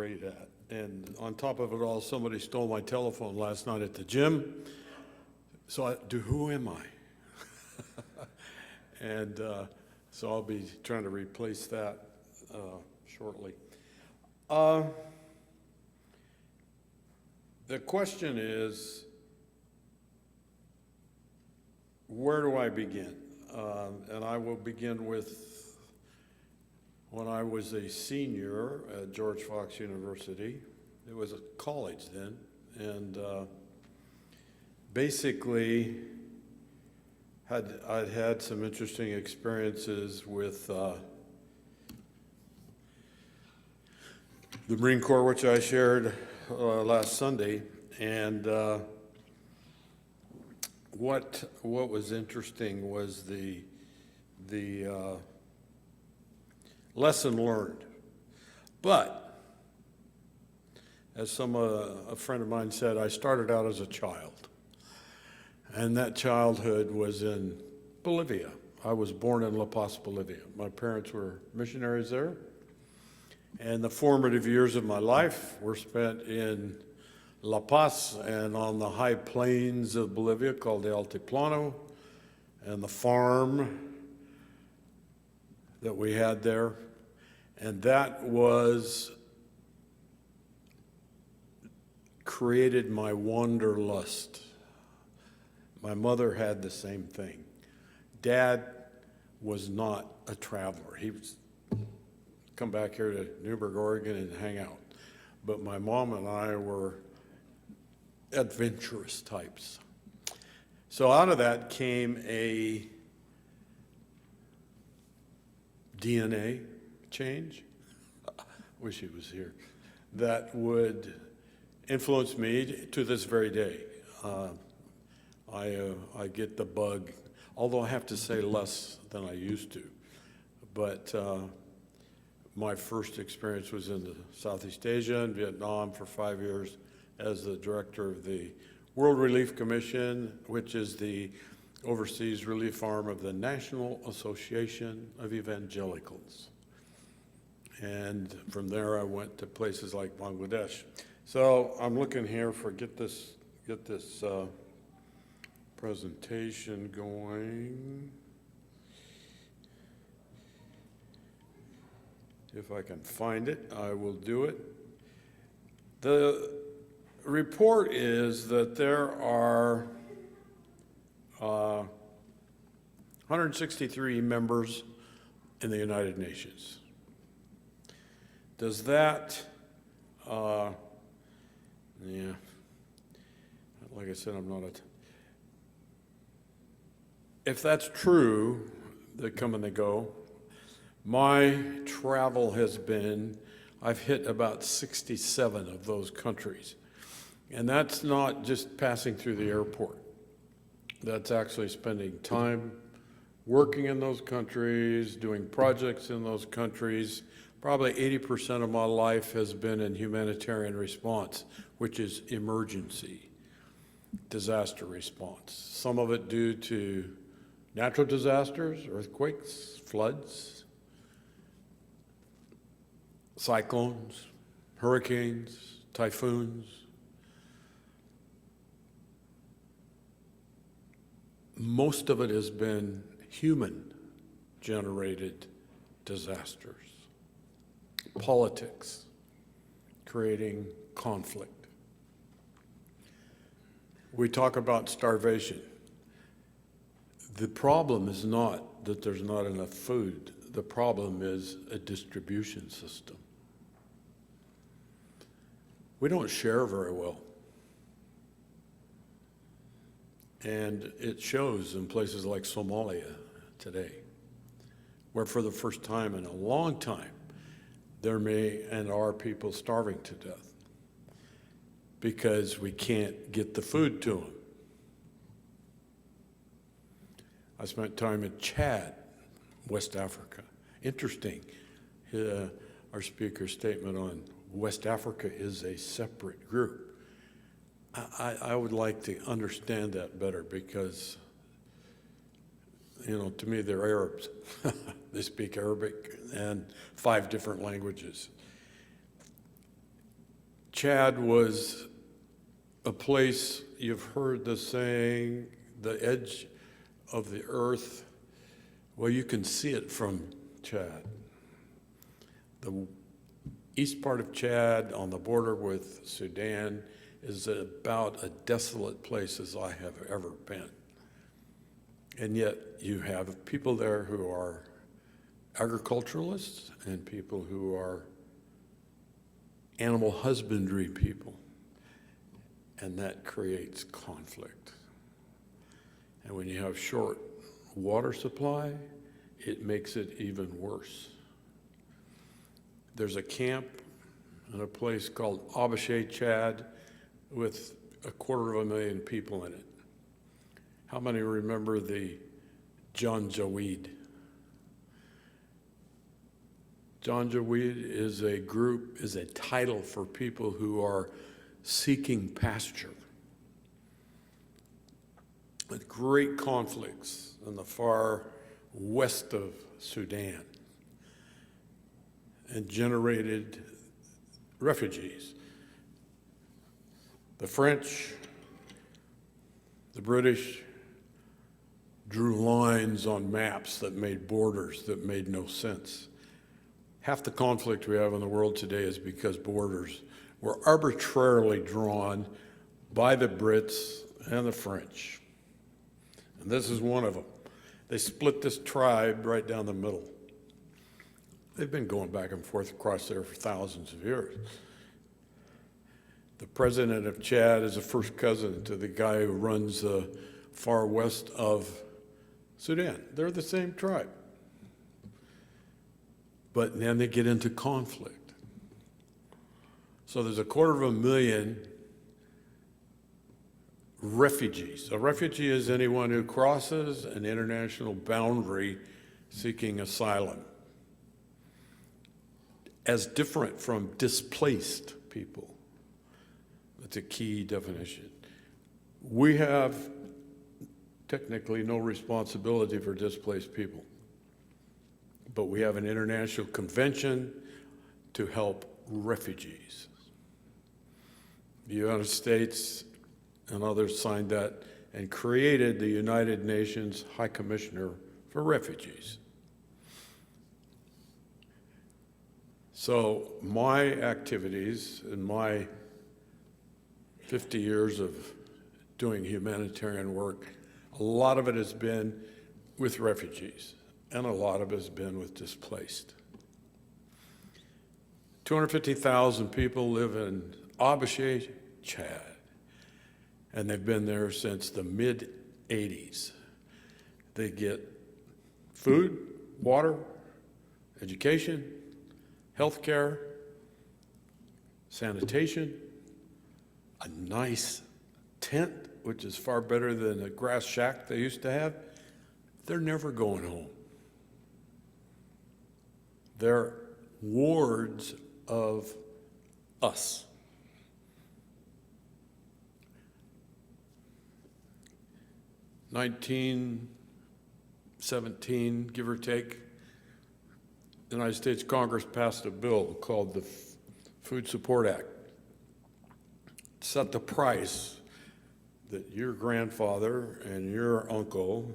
great at. And on top of it all, somebody stole my telephone last night at the gym. So who am I? And so I'll be trying to replace that shortly. The question is, where do I begin? And I will begin with when I was a senior at George Fox University. It was a college then, and basically I'd had some interesting experiences with the Marine Corps, which I shared last Sunday, and what was interesting was the lesson learned. But as a friend of mine said, I started out as a child, and that childhood was in Bolivia. I was born in La Paz, Bolivia. My parents were missionaries there, and the formative years of my life were spent in La Paz and on the high plains of Bolivia called the Altiplano, and the farm that we had there. And that created my wanderlust. My mother had the same thing. Dad was not a traveler. He would come back here to Newberg, Oregon and hang out. But my mom and I were adventurous types. So out of that came a DNA change, wish he was here, that would influence me to this very day. I get the bug, although I have to say less than I used to. But my first experience was in Southeast Asia and Vietnam for 5 years as the director of the World Relief Commission, which is the overseas relief arm of the National Association of Evangelicals. And from there I went to places like Bangladesh. So I'm looking here for get this presentation going. If I can find it, I will do it. The report is that there are 163 members in the United Nations. Does that, like I said, I'm not if that's true, they come and they go. My travel has been, I've hit about 67 of those countries. And that's not just passing through the airport. That's actually spending time working in those countries, doing projects in those countries. Probably 80% of my life has been in humanitarian response, which is emergency disaster response. Some of it due to natural disasters, earthquakes, floods, cyclones, hurricanes, typhoons. Most of it has been human-generated disasters, politics, creating conflict. We talk about starvation. The problem is not that there's not enough food. The problem is a distribution system. We don't share very well. And it shows in places like Somalia today, where for the first time in a long time, there may and are people starving to death because we can't get the food to them. I spent time in Chad, West Africa. Interesting, our speaker's statement on West Africa is a separate group. I would like to understand that better because, you know, to me they're Arabs. They speak Arabic and 5 different languages. Chad was a place, you've heard the saying, the edge of the earth. Well, you can see it from Chad. The east part of Chad on the border with Sudan is about as desolate place as I have ever been. And yet you have people there who are agriculturalists and people who are animal husbandry people. And that creates conflict. And when you have short water supply, it makes it even worse. There's a camp in a place called Abashay, Chad, with 250,000 people in it. How many remember the Janjaweed? Janjaweed is a title for people who are seeking pasture. With great conflicts in the far west of Sudan and generated refugees. The French, the British drew lines on maps that made borders that made no sense. Half the conflict we have in the world today is because borders were arbitrarily drawn by the Brits and the French. And this is one of them. They split this tribe right down the middle. They've been going back and forth across there for thousands of years. The president of Chad is a first cousin to the guy who runs the far west of Sudan. They're the same tribe. But then they get into conflict. So there's 250,000 refugees. A refugee is anyone who crosses an international boundary seeking asylum, as different from displaced people. That's a key definition. We have technically no responsibility for displaced people, but we have an international convention to help refugees. The United States and others signed that and created the United Nations High Commissioner for Refugees. So my activities in my 50 years of doing humanitarian work, a lot of it has been with refugees, and a lot of it has been with displaced. 250,000 people live in Abashay, Chad, and they've been there since the mid-'80s. They get food, water, education, health care, sanitation, a nice tent, which is far better than the grass shack they used to have. They're never going home. They're wards of us. In 1917, give or take, the United States Congress passed a bill called the Food Support Act. It set the price that your grandfather and your uncle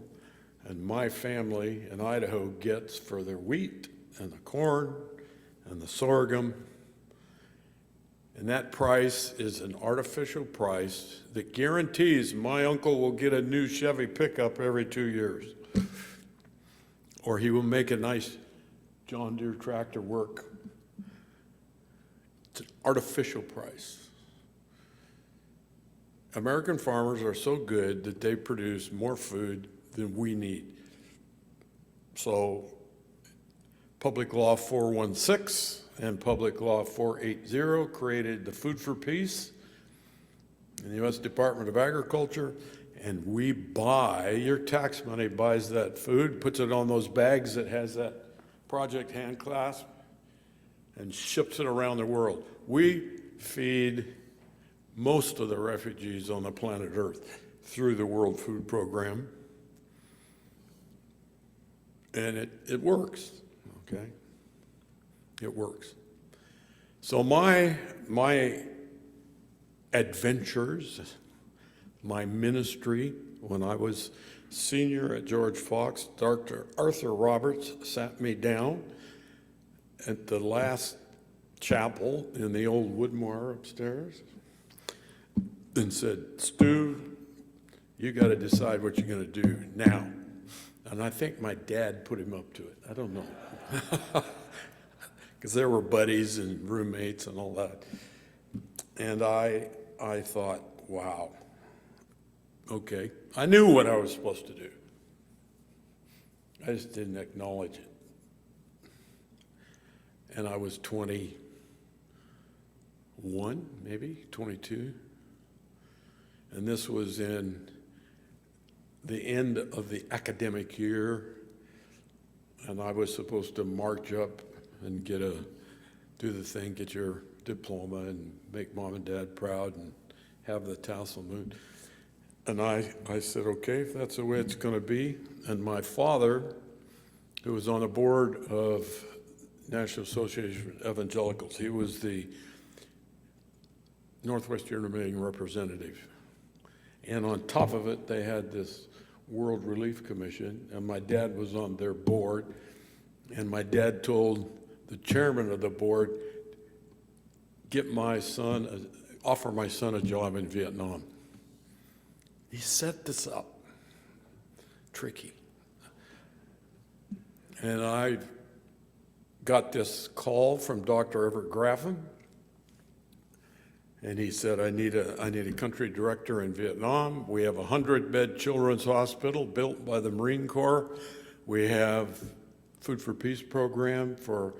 and my family in Idaho gets for their wheat and the corn and the sorghum. And that price is an artificial price that guarantees my uncle will get a new Chevy pickup every 2 years. Or he will make a nice John Deere tractor work. It's an artificial price. American farmers are so good that they produce more food than we need. So Public Law 416 and Public Law 480 created the Food for Peace in the U.S. Department of Agriculture, and we buy, your tax money buys that food, puts it on those bags that has that project hand clasp, and ships it around the world. We feed most of the refugees on the planet Earth through the World Food Program. And it works, okay? It works. So my adventures, my ministry. When I was senior at George Fox, Dr. Arthur Roberts sat me down at the last chapel in the old Woodmore upstairs and said, "Stu, you got to decide what you're going to do now." And I think my dad put him up to it. I don't know. Because there were buddies and roommates and all that. And I thought, wow, okay. I knew what I was supposed to do. I just didn't acknowledge it. And I was 21, maybe, 22. And this was in the end of the academic year. And I was supposed to march up and do the thing, get your diploma and make mom and dad proud and have the tassel moved. And I said, okay, if that's the way it's going to be. And my father, who was on the board of National Association of Evangelicals, he was the Northwest Intermediate representative. And on top of it, they had this World Relief Commission, and my dad was on their board. And my dad told the chairman of the board, offer my son a job in Vietnam. He set this up. Tricky. And I got this call from Dr. Everett Graffin, and he said, I need a country director in Vietnam. We have a 100-bed children's hospital built by the Marine Corps. We have Food for Peace program for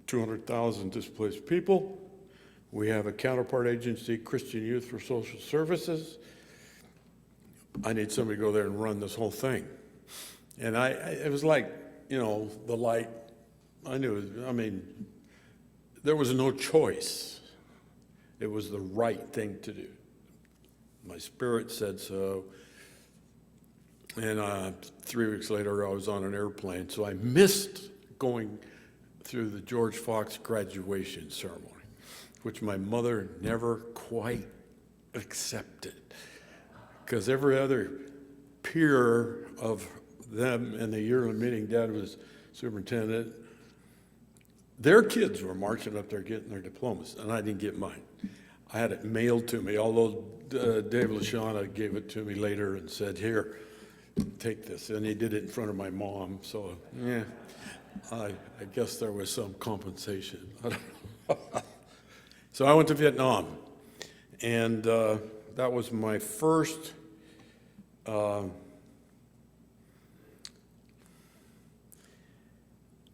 200,000 displaced people. We have a counterpart agency, Christian Youth for Social Services. I need somebody to go there and run this whole thing. And it was like, the light. I knew, there was no choice. It was the right thing to do. My spirit said so. And 3 weeks later, I was on an airplane. So I missed going through the George Fox graduation ceremony, which my mother never quite accepted. Because every other peer of them in the yearly meeting, Dad was superintendent, their kids were marching up there getting their diplomas, and I didn't get mine. I had it mailed to me, although Dave LaShawna gave it to me later and said, here, take this. And he did it in front of my mom, so yeah, I guess there was some compensation. I don't know. So I went to Vietnam, and that was my first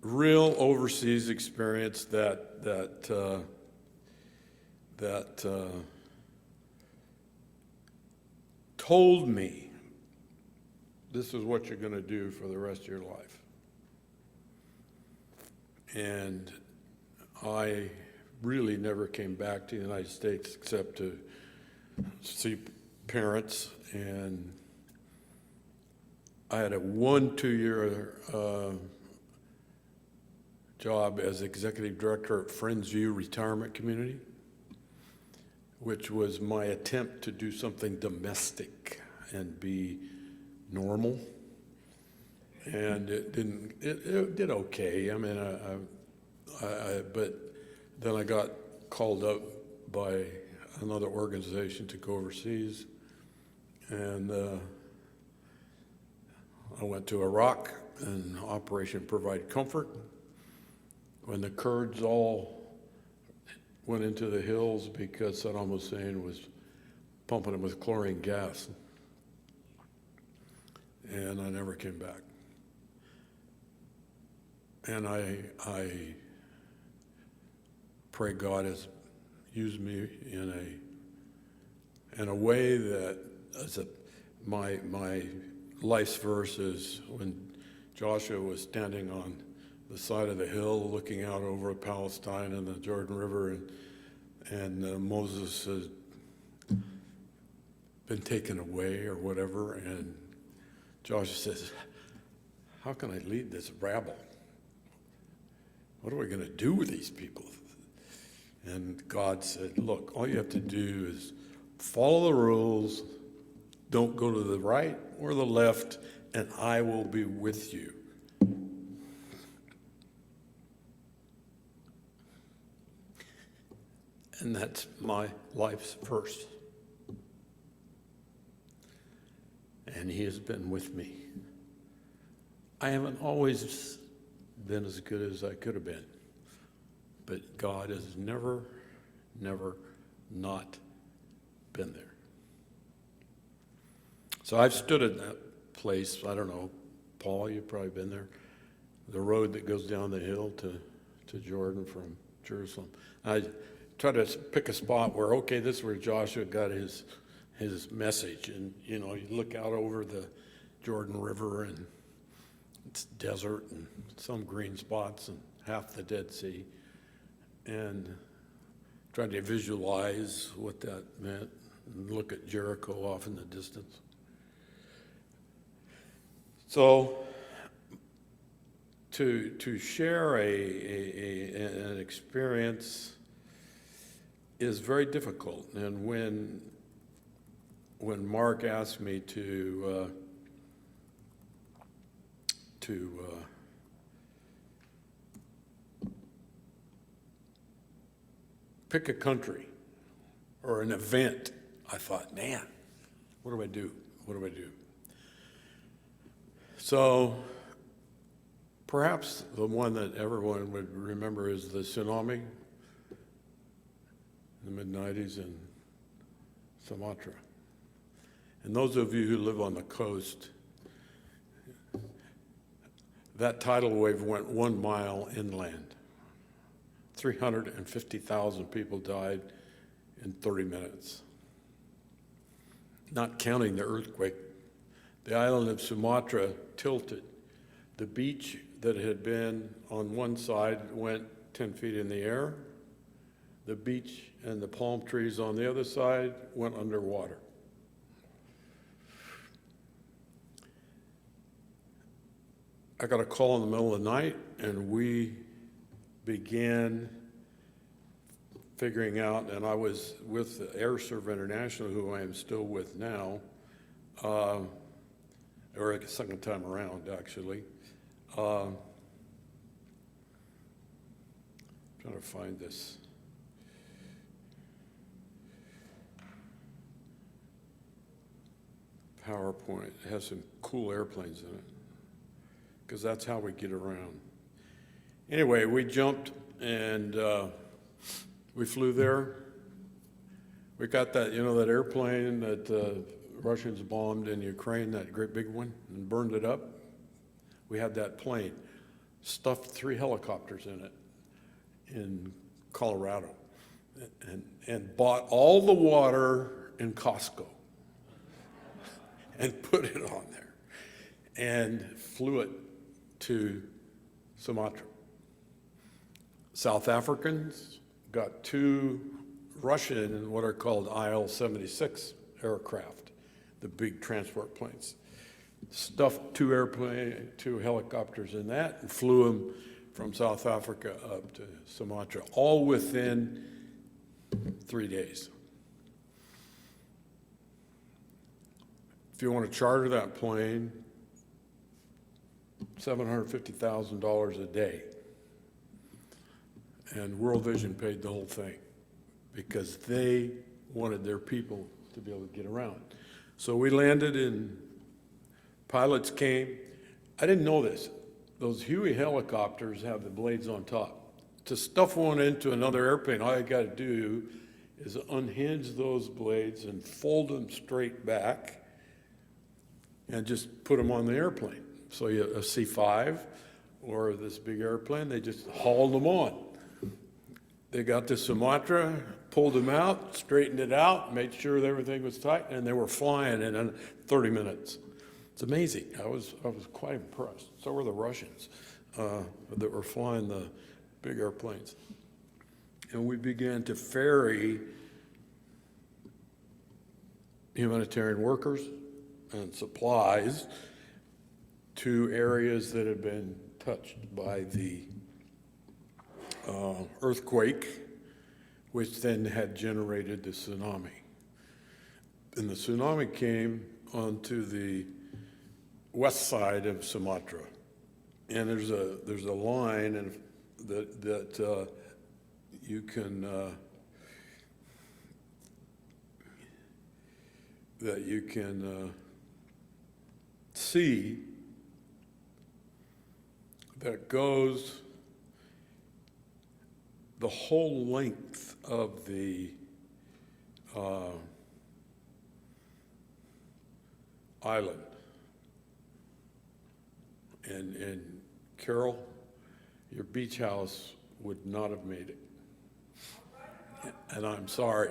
real overseas experience that told me this is what you're going to do for the rest of your life. And I really never came back to the United States except to see parents, and I had a 2-year job as executive director at Friendsview Retirement Community, which was my attempt to do something domestic and be normal. And it didn't, it did okay. But then I got called up by another organization to go overseas. And I went to Iraq and Operation Provide Comfort. When the Kurds all went into the hills because Saddam Hussein was pumping them with chlorine gas. And I never came back. And I pray God has used me in a way that my life's verse is when Joshua was standing on the side of the hill looking out over Palestine and the Jordan River, and Moses had been taken away or whatever, and Joshua says, how can I lead this rabble? What are we going to do with these people? And God said, look, all you have to do is follow the rules, don't go to the right or the left, and I will be with you. And that's my life's verse. And he has been with me. I haven't always been as good as I could have been, but God has never not been there. So I've stood at that place, I don't know, Paul, you've probably been there, the road that goes down the hill to Jordan from Jerusalem. I try to pick a spot where, okay, this is where Joshua got his message. And, you know, you look out over the Jordan River and it's desert and some green spots and half the Dead Sea. And trying to visualize what that meant and look at Jericho off in the distance. So to share an experience is very difficult. And when Mark asked me to pick a country or an event, I thought, man, what do I do? What do I do? So perhaps the one that everyone would remember is the tsunami in the mid-90s in Sumatra. And those of you who live on the coast, that tidal wave went 1 mile inland. 350,000 people died in 30 minutes. Not counting the earthquake, the island of Sumatra tilted. The beach that had been on one side went 10 feet in the air. The beach and the palm trees on the other side went underwater. I got a call in the middle of the night, and we began figuring out, and I was with Air Serv International, who I am still with now, or a second time around, actually. Trying to find this. PowerPoint. It has some cool airplanes in it, because that's how we get around. Anyway, we jumped and we flew there. We got that, you know, that airplane that the Russians bombed in Ukraine, that great big one, and burned it up. We had that plane, stuffed 3 helicopters in it in Colorado, and bought all the water in Costco and put it on there and flew it to Sumatra. South Africans got 2 Russian, what are called IL-76 aircraft, the big transport planes. Stuffed 2 helicopters in that and flew them from South Africa up to Sumatra, all within 3 days. If you want to charter that plane, $750,000 a day. And World Vision paid the whole thing because they wanted their people to be able to get around. So we landed and pilots came. I didn't know this. Those Huey helicopters have the blades on top. To stuff one into another airplane, all you got to do is unhinge those blades and fold them straight back and just put them on the airplane. So you a C-5 or this big airplane, they just hauled them on. They got to Sumatra, pulled them out, straightened it out, made sure that everything was tight, and they were flying in 30 minutes. It's amazing. I was quite impressed. So were the Russians that were flying the big airplanes. And we began to ferry humanitarian workers and supplies to areas that had been touched by the earthquake which then had generated the tsunami. And the tsunami came onto the west side of Sumatra. And there's a line and that you can see that goes the whole length of the island. And Carol, your beach house would not have made it. And I'm sorry.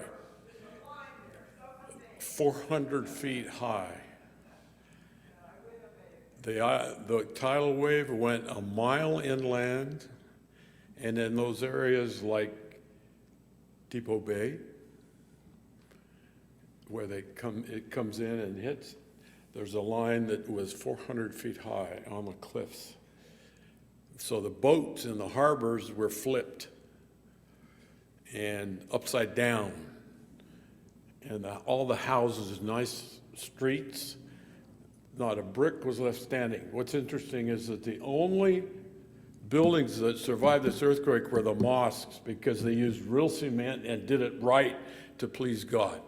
400 feet high. The tidal wave went a mile inland, and in those areas like Depot Bay, where it comes in and hits, there's a line that was 400 feet high on the cliffs. So the boats in the harbors were flipped and upside down. And all the houses, nice streets, not a brick was left standing. What's interesting is that the only buildings that survived this earthquake were the mosques, because they used real cement and did it right to please God.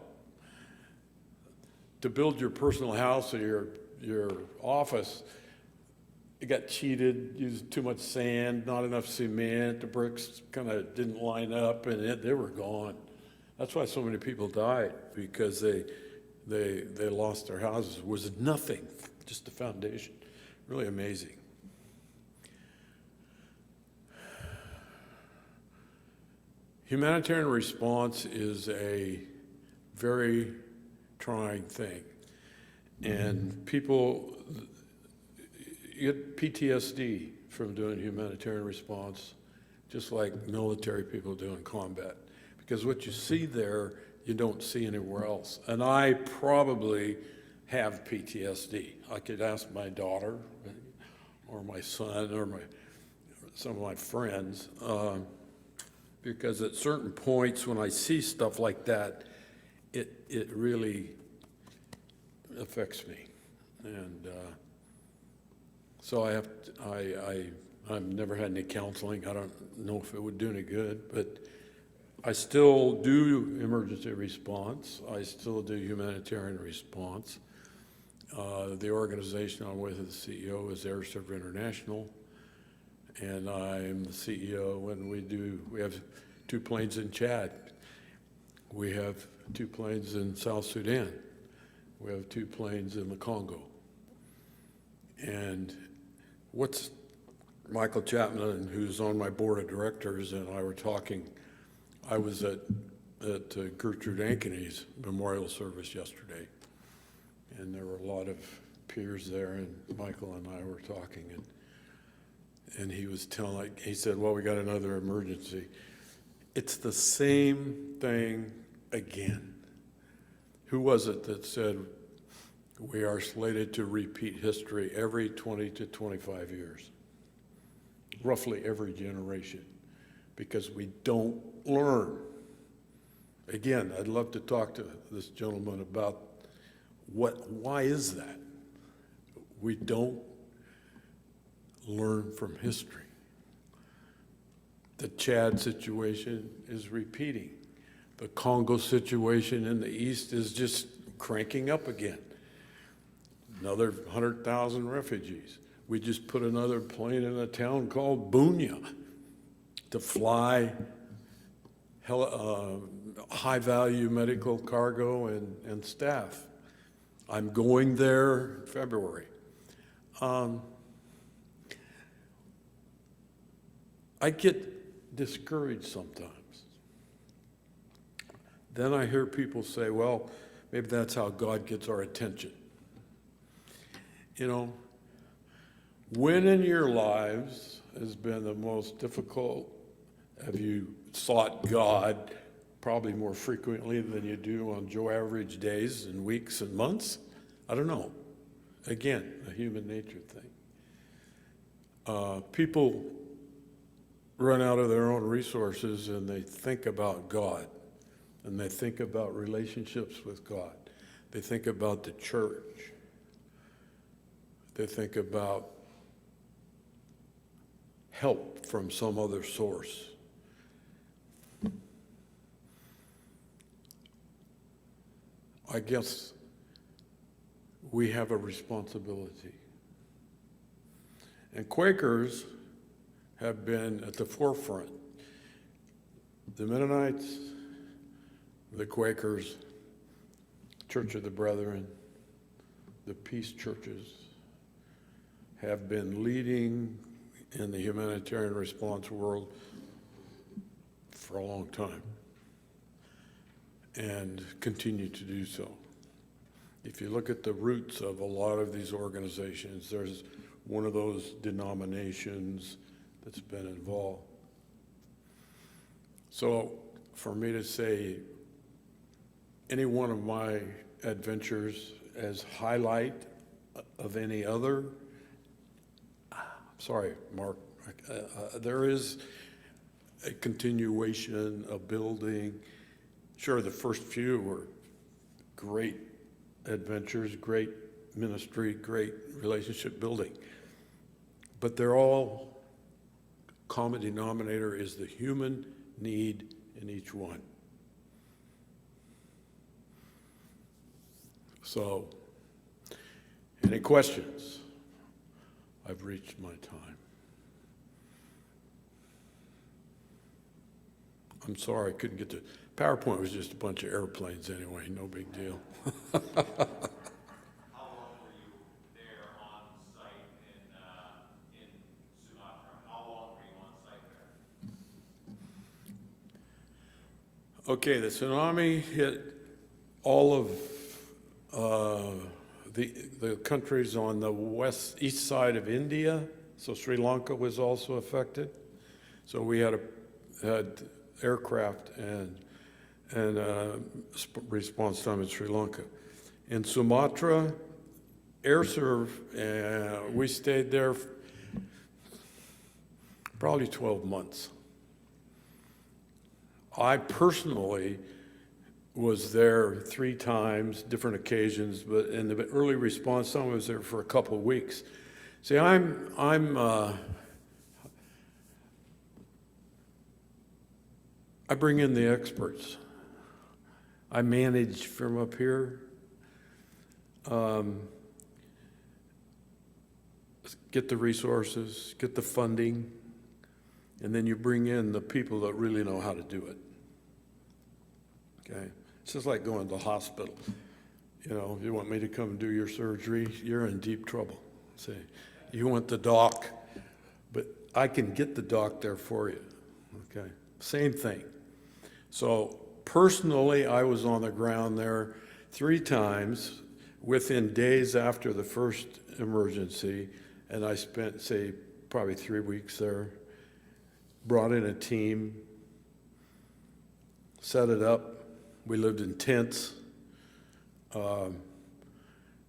To build your personal house or your office, you got cheated, used too much sand, not enough cement, the bricks kind of didn't line up, and they were gone. That's why so many people died, because they lost their houses. It was nothing, just the foundation. Really amazing. Humanitarian response is a very trying thing. And people get PTSD from doing humanitarian response, just like military people do in combat. Because what you see there, you don't see anywhere else. And I probably have PTSD. I could ask my daughter or my son or some of my friends, because at certain points when I see stuff like that, it really affects me. And so I've never had any counseling. I don't know if it would do any good, but I still do emergency response. I still do humanitarian response. The organization I'm with as the CEO is Air Server International, and I'm the CEO, and we have 2 planes in Chad. We have 2 planes in South Sudan. We have 2 planes in the Congo. And what's Michael Chapman, who's on my board of directors, and I were talking. I was at Gertrude Ankeny's memorial service yesterday, and there were a lot of peers there, and Michael and I were talking, and he said, well, we got another emergency. It's the same thing again. Who was it that said we are slated to repeat history every 20 to 25 years? Roughly every generation, because we don't learn. Again, I'd love to talk to this gentleman about why is that? We don't learn from history. The Chad situation is repeating. The Congo situation in the east is just cranking up again. Another 100,000 refugees. We just put another plane in a town called Bunia to fly high-value medical cargo and staff. I'm going there in February. I get discouraged sometimes. Then I hear people say, well, maybe that's how God gets our attention. You know, when in your lives has been the most difficult? Have you sought God probably more frequently than you do on Joe average days and weeks and months? I don't know. Again, a human nature thing. People run out of their own resources and they think about God, and they think about relationships with God. They think about the church. They think about help from some other source. I guess we have a responsibility. And Quakers have been at the forefront. The Mennonites, the Quakers, Church of the Brethren, the peace churches have been leading in the humanitarian response world for a long time and continue to do so. If you look at the roots of a lot of these organizations, there's one of those denominations that's been involved. So for me to say any one of my adventures as highlight of any other, sorry, Mark, there is a continuation, a building. Sure, the first few were great adventures, great ministry, great relationship building. But they're all, common denominator is the human need in each one. So, any questions? I've reached my time. I'm sorry I couldn't get to, PowerPoint was just a bunch of airplanes anyway, no big deal. How long were you there on site in Sumatra? How long were you on site there? Okay, the tsunami hit all of the countries on the east side of India, so Sri Lanka was also affected. So we had aircraft and response time in Sri Lanka. In Sumatra, air serve, we stayed there probably 12 months. I personally was there 3 times, different occasions, but in the early response time I was there for a couple of weeks. See, I bring in the experts. I manage from up here. Get the resources, get the funding, and then you bring in the people that really know how to do it. Okay? It's just like going to the hospital. You know, you want me to come do your surgery, you're in deep trouble. See, you want the doc, but I can get the doc there for you. Okay? Same thing. So personally, I was on the ground there 3 times within days after the first emergency, and I spent, say, probably 3 weeks there, brought in a team, set it up. We lived in tents,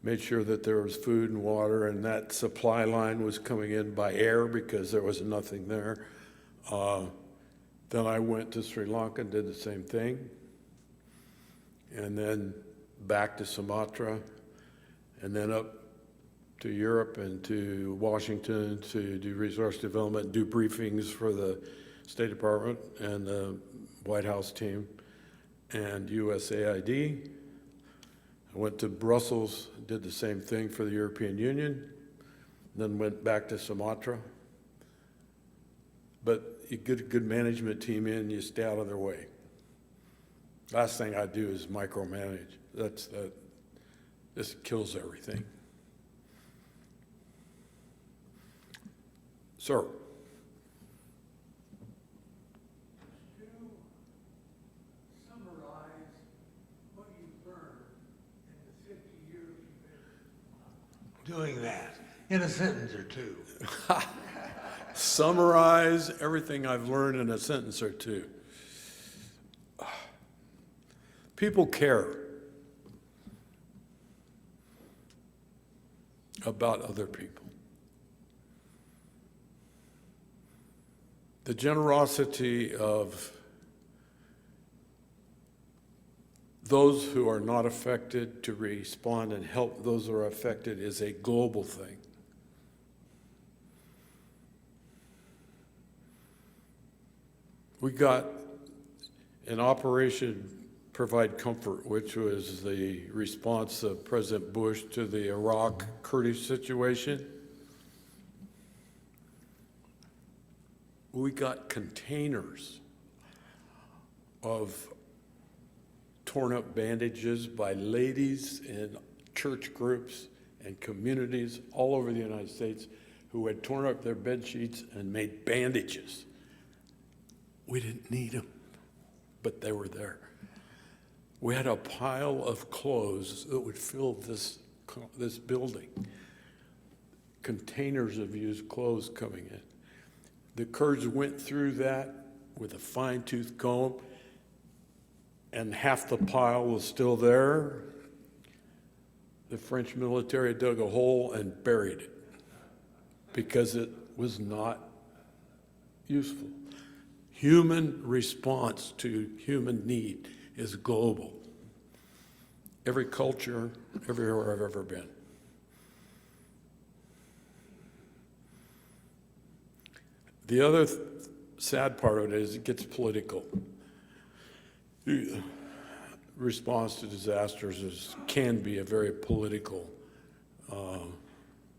made sure that there was food and water, and that supply line was coming in by air because there was nothing there. Then I went to Sri Lanka and did the same thing, and then back to Sumatra, and then up to Europe and to Washington to do resource development, do briefings for the State Department and the White House team and USAID. I went to Brussels, did the same thing for the European Union, then went back to Sumatra. But you get a good management team in, you stay out of their way. Last thing I do is micromanage. This kills everything. Sir. Could you summarize what you've learned in the 50 years you've been doing that in a sentence or two? Summarize everything I've learned in a sentence or two. People care about other people. The generosity of those who are not affected to respond and help those who are affected is a global thing. We got an Operation Provide Comfort, which was the response of President Bush to the Iraq Kurdish situation. We got containers of torn up bandages by ladies in church groups and communities all over the United States who had torn up their bed sheets and made bandages. We didn't need them, but they were there. We had a pile of clothes that would fill this building. Containers of used clothes coming in. The Kurds went through that with a fine-tooth comb, and half the pile was still there. The French military dug a hole and buried it because it was not useful. Human response to human need is global. Every culture, everywhere I've ever been. The other sad part of it is it gets political. The response to disasters can be a very political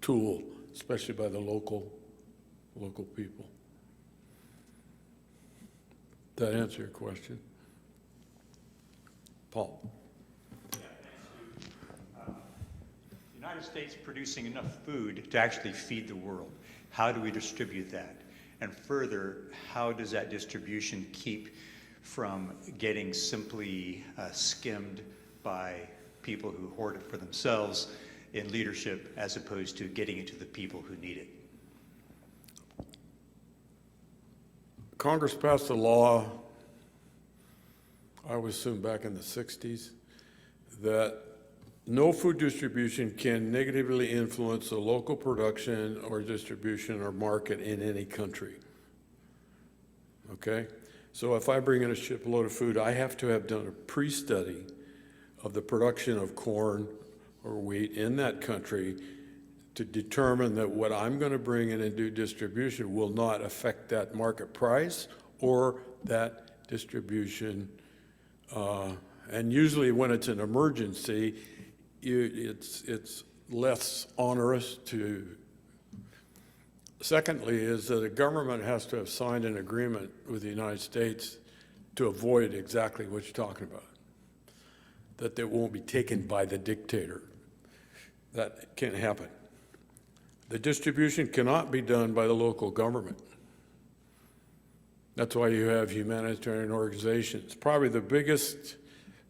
tool, especially by the local people. Does that answer your question? Paul. Yeah, thanks, Stu. The United States producing enough food to actually feed the world. How do we distribute that? And further, how does that distribution keep from getting simply skimmed by people who hoard it for themselves in leadership as opposed to getting it to the people who need it? Congress passed a law, I would assume back in the 60s, that no food distribution can negatively influence the local production or distribution or market in any country. Okay? So if I bring in a shipload of food, I have to have done a pre-study of the production of corn or wheat in that country to determine that what I'm going to bring in and do distribution will not affect that market price or that distribution. And usually when it's an emergency, it's less onerous to. Secondly is that the government has to have signed an agreement with the United States to avoid exactly what you're talking about, that they won't be taken by the dictator. That can't happen. The distribution cannot be done by the local government. That's why you have humanitarian organizations. Probably the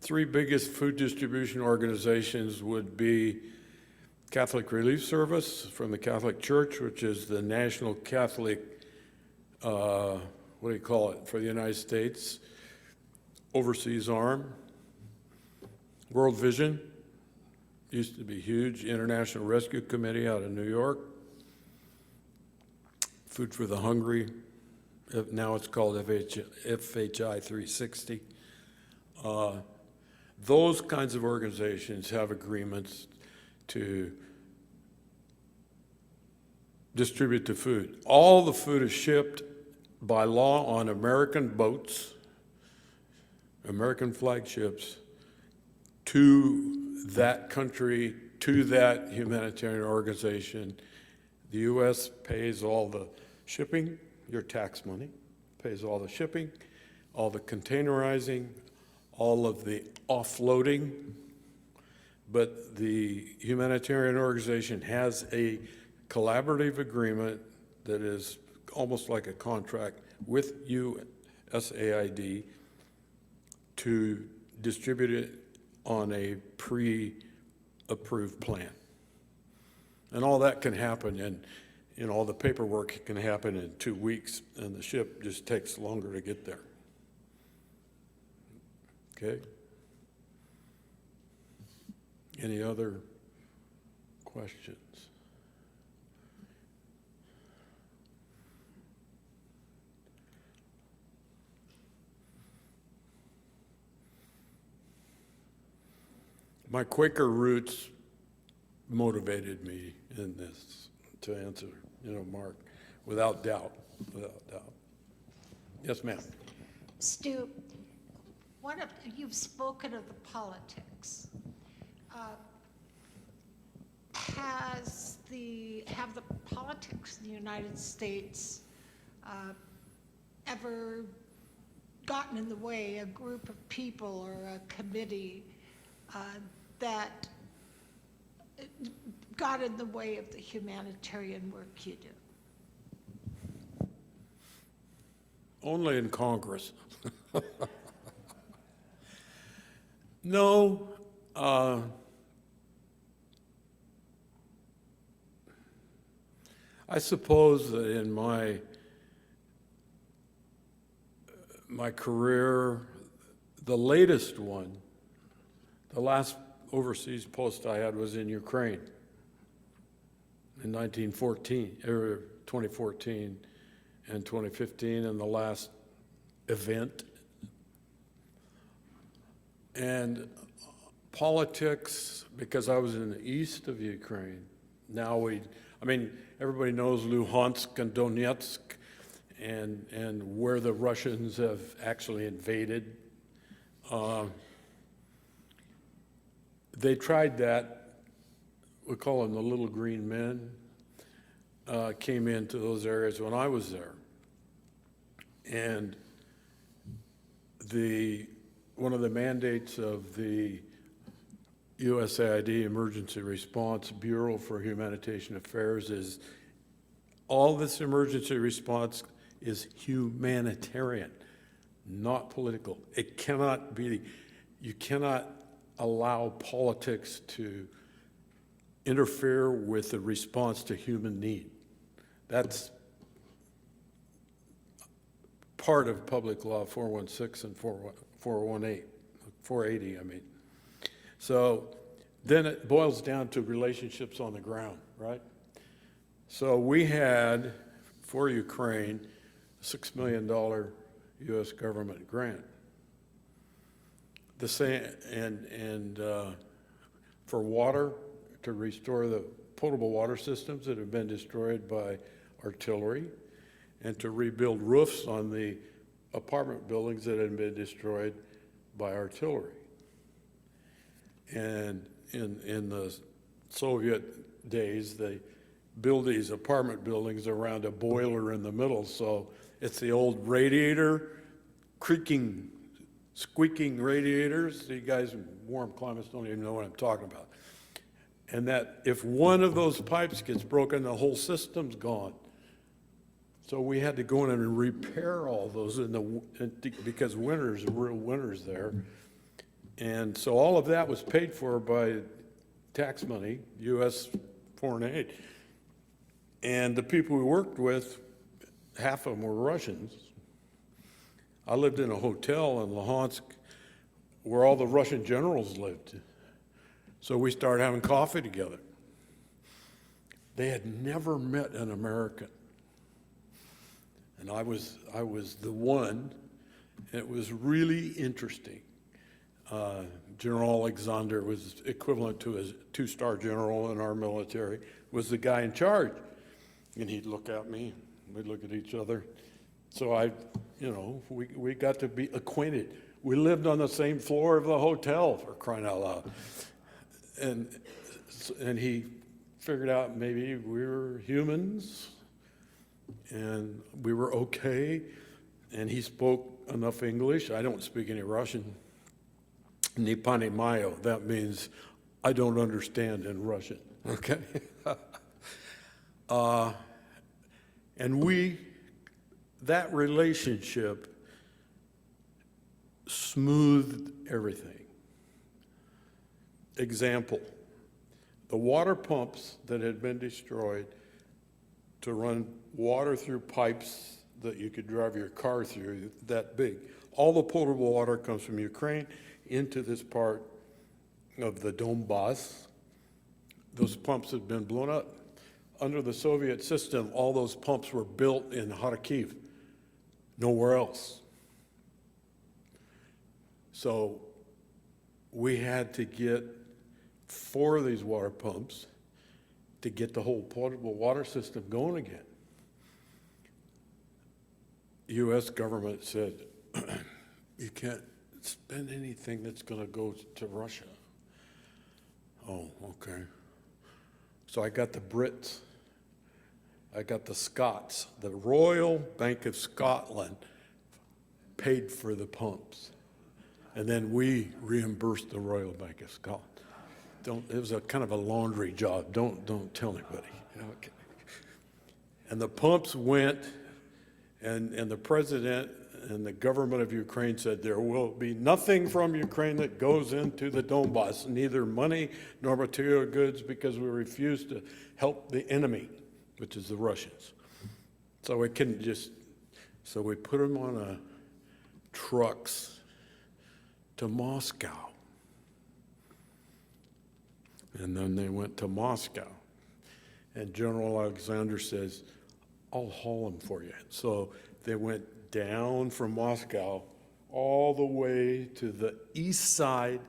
three biggest food distribution organizations would be Catholic Relief Service from the Catholic Church, which is the national Catholic, for the United States, overseas arm. World Vision, used to be huge, International Rescue Committee out of New York. Food for the Hungry, now it's called FHI 360. Those kinds of organizations have agreements to distribute the food. All the food is shipped by law on American boats, American flagships, to that country, to that humanitarian organization. The U.S. pays all the shipping, your tax money, pays all the shipping, all the containerizing, all of the offloading, but the humanitarian organization has a collaborative agreement that is almost like a contract with USAID to distribute it on a pre-approved plan. And all that can happen, and all the paperwork can happen in 2 weeks, and the ship just takes longer to get there. Okay? Any other questions? My Quaker roots motivated me in this, to answer, Mark, without doubt, without doubt. Yes, ma'am. Stu, you've spoken of the politics. Have the politics in the United States ever gotten in the way, a group of people or a committee that got in the way of the humanitarian work you do? Only in Congress. No, I suppose that in my career, the latest one, the last overseas post I had was in Ukraine in 2014 and 2015, and the last event. And politics, because I was in the east of Ukraine, everybody knows Luhansk and Donetsk and where the Russians have actually invaded. They tried that, we call them the little green men, came into those areas when I was there. And one of the mandates of the USAID Emergency Response Bureau for Humanitarian Affairs is all this emergency response is humanitarian, not political. It cannot be, you cannot allow politics to interfere with the response to human need. That's part of Public Law 416 and 480, I mean. So then it boils down to relationships on the ground, right? So we had, for Ukraine, a $6 million U.S. government grant. The same, and for water, to restore the potable water systems that have been destroyed by artillery, and to rebuild roofs on the apartment buildings that had been destroyed by artillery. And in the Soviet days, they build these apartment buildings around a boiler in the middle, so it's the old radiator, creaking, squeaking radiators. You guys in warm climates don't even know what I'm talking about. And that if one of those pipes gets broken, the whole system's gone. So we had to go in and repair all those because winters, real winters there. And so all of that was paid for by tax money, U.S. foreign aid. And the people we worked with, half of them were Russians. I lived in a hotel in Luhansk where all the Russian generals lived. So we started having coffee together. They had never met an American. And I was the one. It was really interesting. General Alexander was equivalent to a two-star general in our military, was the guy in charge. And he'd look at me, we'd look at each other. So we got to be acquainted. We lived on the same floor of the hotel, for crying out loud. And he figured out maybe we were humans and we were okay. And he spoke enough English. I don't speak any Russian. Ni poнимаю, that means I don't understand in Russian, okay? And that relationship smoothed everything. Example, the water pumps that had been destroyed to run water through pipes that you could drive your car through, that big. All the potable water comes from Ukraine into this part of the Donbass. Those pumps had been blown up. Under the Soviet system, all those pumps were built in Kharkiv, nowhere else. So we had to get 4 of these water pumps to get the whole potable water system going again. U.S. government said, you can't spend anything that's going to go to Russia. Oh, okay. So I got the Brits, I got the Scots, the Royal Bank of Scotland paid for the pumps. And then we reimbursed the Royal Bank of Scotland. It was a kind of a laundry job. Don't tell anybody. Okay. And the pumps went, and the president and the government of Ukraine said there will be nothing from Ukraine that goes into the Donbass, neither money nor material goods, because we refuse to help the enemy, which is the Russians. So we couldn't just, so we put them on trucks to Moscow. And then they went to Moscow. And General Alexander says, I'll haul them for you. So they went down from Moscow all the way to the east side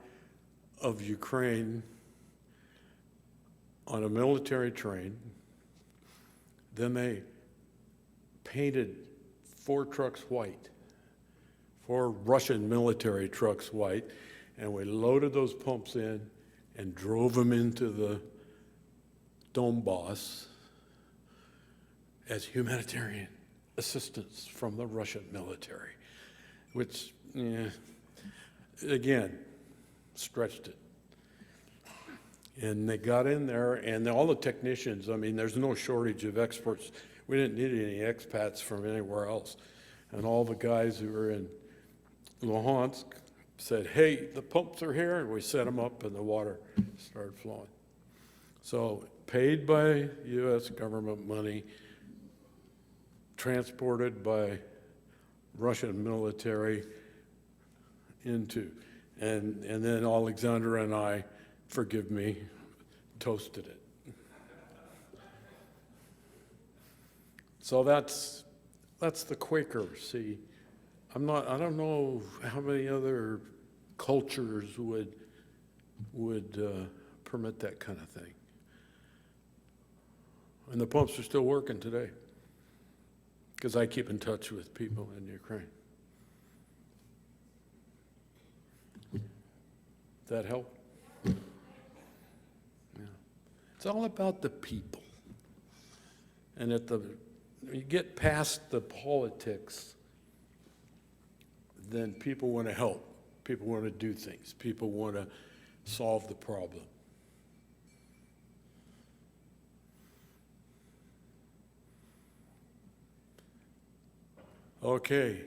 of Ukraine on a military train. Then they painted 4 trucks white, 4 Russian military trucks white, and we loaded those pumps in and drove them into the Donbass as humanitarian assistance from the Russian military, which, again, stretched it. And they got in there, and all the technicians, I mean, there's no shortage of experts. We didn't need any expats from anywhere else. And all the guys who were in Luhansk said, hey, the pumps are here, and we set them up, and the water started flowing. So paid by U.S. government money, transported by Russian military into, and then Alexander and I, forgive me, toasted it. So that's the Quaker. See, I don't know how many other cultures would permit that kind of thing. And the pumps are still working today, because I keep in touch with people in Ukraine. That help? Yeah. It's all about the people. And you get past the politics, then people want to help. People want to do things. People want to solve the problem. Okay,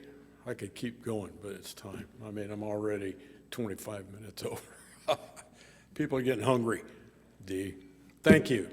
I could keep going, but it's time. I mean, I'm already 25 minutes over. People are getting hungry, Dee. Thank you.